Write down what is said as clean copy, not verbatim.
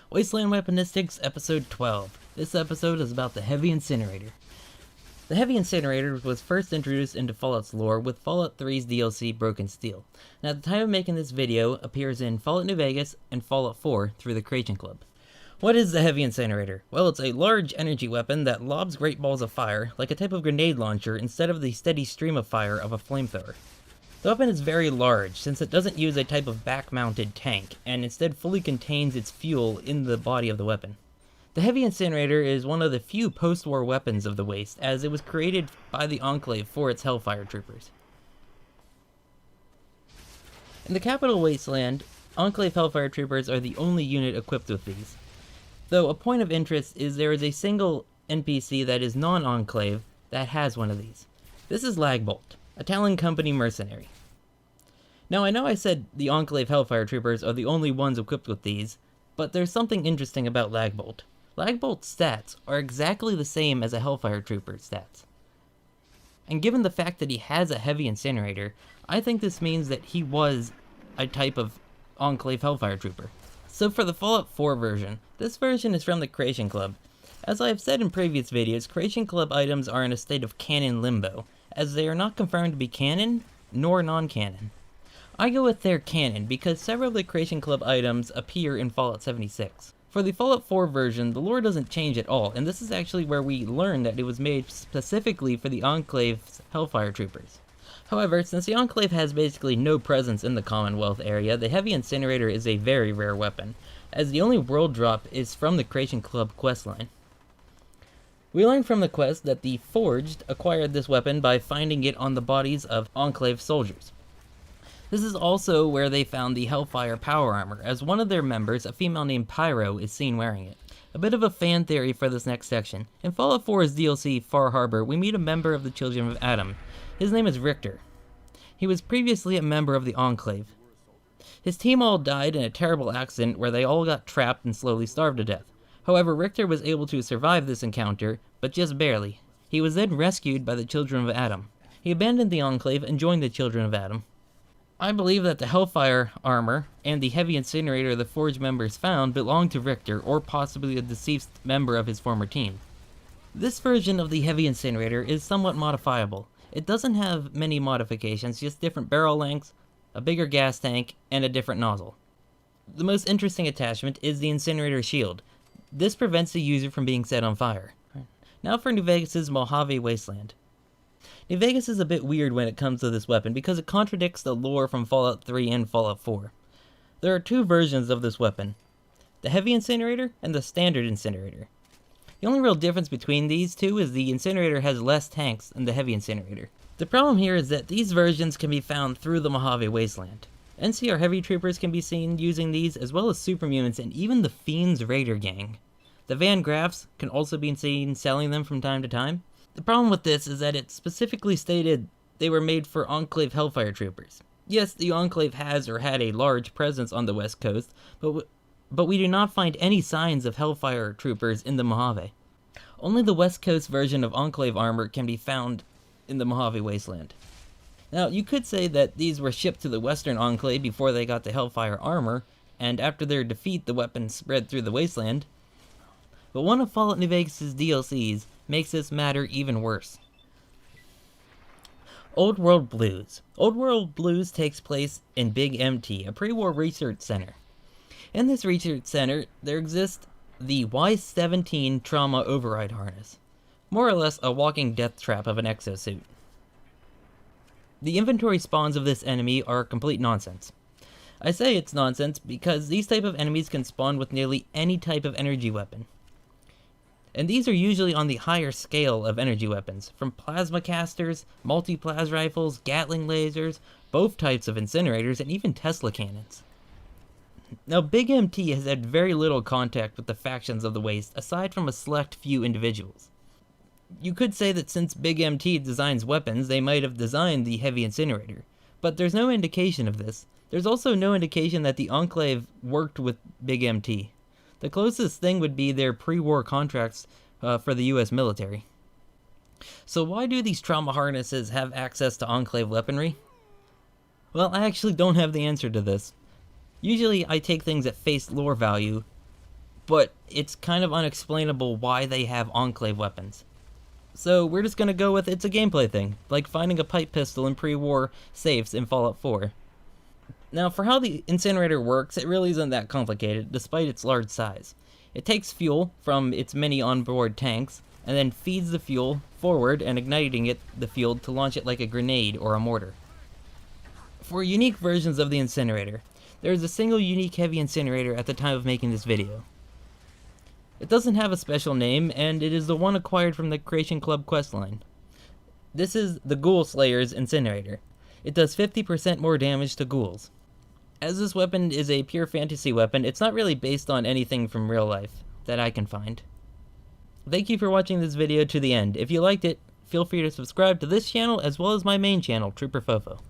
Wasteland Weaponistics Episode 12. This episode is about the Heavy Incinerator. The Heavy Incinerator was first introduced into Fallout's lore with Fallout 3's DLC Broken Steel, and at the time of making this video appears in Fallout New Vegas and Fallout 4 through the Creation Club. What is the Heavy Incinerator? Well, it's a large energy weapon that lobs great balls of fire, like a type of grenade launcher, instead of the steady stream of fire of a flamethrower. The weapon is very large, since it doesn't use a type of back-mounted tank, and instead fully contains its fuel in the body of the weapon. The Heavy Incinerator is one of the few post-war weapons of the Waste, as it was created by the Enclave for its Hellfire troopers. In the capital Wasteland, Enclave Hellfire troopers are the only unit equipped with these. Though a point of interest is there is a single NPC that is non-Enclave that has one of these. This is Lagbolt, a Talon Company mercenary. Now I know I said the Enclave Hellfire troopers are the only ones equipped with these, but there's something interesting about Lagbolt. Lagbolt's stats are exactly the same as a Hellfire trooper's stats. And given the fact that he has a Heavy Incinerator, I think this means that he was a type of Enclave Hellfire trooper. So for the Fallout 4 version, this version is from the Creation Club. As I have said in previous videos, Creation Club items are in a state of canon limbo, as they are not confirmed to be canon, nor non-canon. I go with their canon because several of the Creation Club items appear in Fallout 76. For the Fallout 4 version, the lore doesn't change at all, and this is actually where we learn that it was made specifically for the Enclave's Hellfire troopers. However, since the Enclave has basically no presence in the Commonwealth area, the Heavy Incinerator is a very rare weapon, as the only world drop is from the Creation Club questline. We learn from the quest that the Forged acquired this weapon by finding it on the bodies of Enclave soldiers. This is also where they found the Hellfire power armor, as one of their members, a female named Pyro, is seen wearing it. A bit of a fan theory for this next section. In Fallout 4's DLC, Far Harbor, we meet a member of the Children of Adam. His name is Richter. He was previously a member of the Enclave. His team all died in a terrible accident where they all got trapped and slowly starved to death. However, Richter was able to survive this encounter, but just barely. He was then rescued by the Children of Adam. He abandoned the Enclave and joined the Children of Adam. I believe that the Hellfire armor and the Heavy Incinerator the Forge members found belonged to Richter, or possibly a deceased member of his former team. This version of the Heavy Incinerator is somewhat modifiable. It doesn't have many modifications, just different barrel lengths, a bigger gas tank, and a different nozzle. The most interesting attachment is the Incinerator Shield. This prevents the user from being set on fire. Now for New Vegas' Mojave Wasteland. New Vegas is a bit weird when it comes to this weapon because it contradicts the lore from Fallout 3 and Fallout 4. There are two versions of this weapon, the Heavy Incinerator and the Standard Incinerator. The only real difference between these two is the Incinerator has less tanks than the Heavy Incinerator. The problem here is that these versions can be found through the Mojave Wasteland. NCR Heavy Troopers can be seen using these, as well as Supermutants and even the Fiend's Raider Gang. The Van Graffs can also be seen selling them from time to time. The problem with this is that it specifically stated they were made for Enclave Hellfire troopers. Yes, the Enclave has or had a large presence on the West Coast, but we do not find any signs of Hellfire troopers in the Mojave. Only the West Coast version of Enclave armor can be found in the Mojave Wasteland. Now, you could say that these were shipped to the Western Enclave before they got the Hellfire armor, and after their defeat the weapons spread through the Wasteland. But one of Fallout New Vegas' DLCs makes this matter even worse. Old World Blues. Old World Blues takes place in Big MT, a pre-war research center. In this research center, there exists the Y-17 Trauma Override Harness, more or less a walking death trap of an exosuit. The inventory spawns of this enemy are complete nonsense. I say it's nonsense because these type of enemies can spawn with nearly any type of energy weapon. And these are usually on the higher scale of energy weapons, from plasma casters, multi-plas rifles, Gatling lasers, both types of incinerators, and even Tesla cannons. Now, Big MT has had very little contact with the factions of the Waste, aside from a select few individuals. You could say that since Big MT designs weapons, they might have designed the Heavy Incinerator, but there's no indication of this. There's also no indication that the Enclave worked with Big MT. The closest thing would be their pre-war contracts for the US military. So why do these trauma harnesses have access to Enclave weaponry? Well, I actually don't have the answer to this. Usually I take things at face lore value, but it's kind of unexplainable why they have Enclave weapons. So we're just gonna go with it's a gameplay thing, like finding a pipe pistol in pre-war safes in Fallout 4. Now, for how the incinerator works, it really isn't that complicated, despite its large size. It takes fuel from its many onboard tanks, and then feeds the fuel forward and igniting the fuel to launch it like a grenade or a mortar. For unique versions of the incinerator, there is a single unique heavy incinerator at the time of making this video. It doesn't have a special name, and it is the one acquired from the Creation Club questline. This is the Ghoul Slayer's Incinerator. It does 50% more damage to ghouls. As this weapon is a pure fantasy weapon, it's not really based on anything from real life that I can find. Thank you for watching this video to the end. If you liked it, feel free to subscribe to this channel as well as my main channel, Trooper Fofo.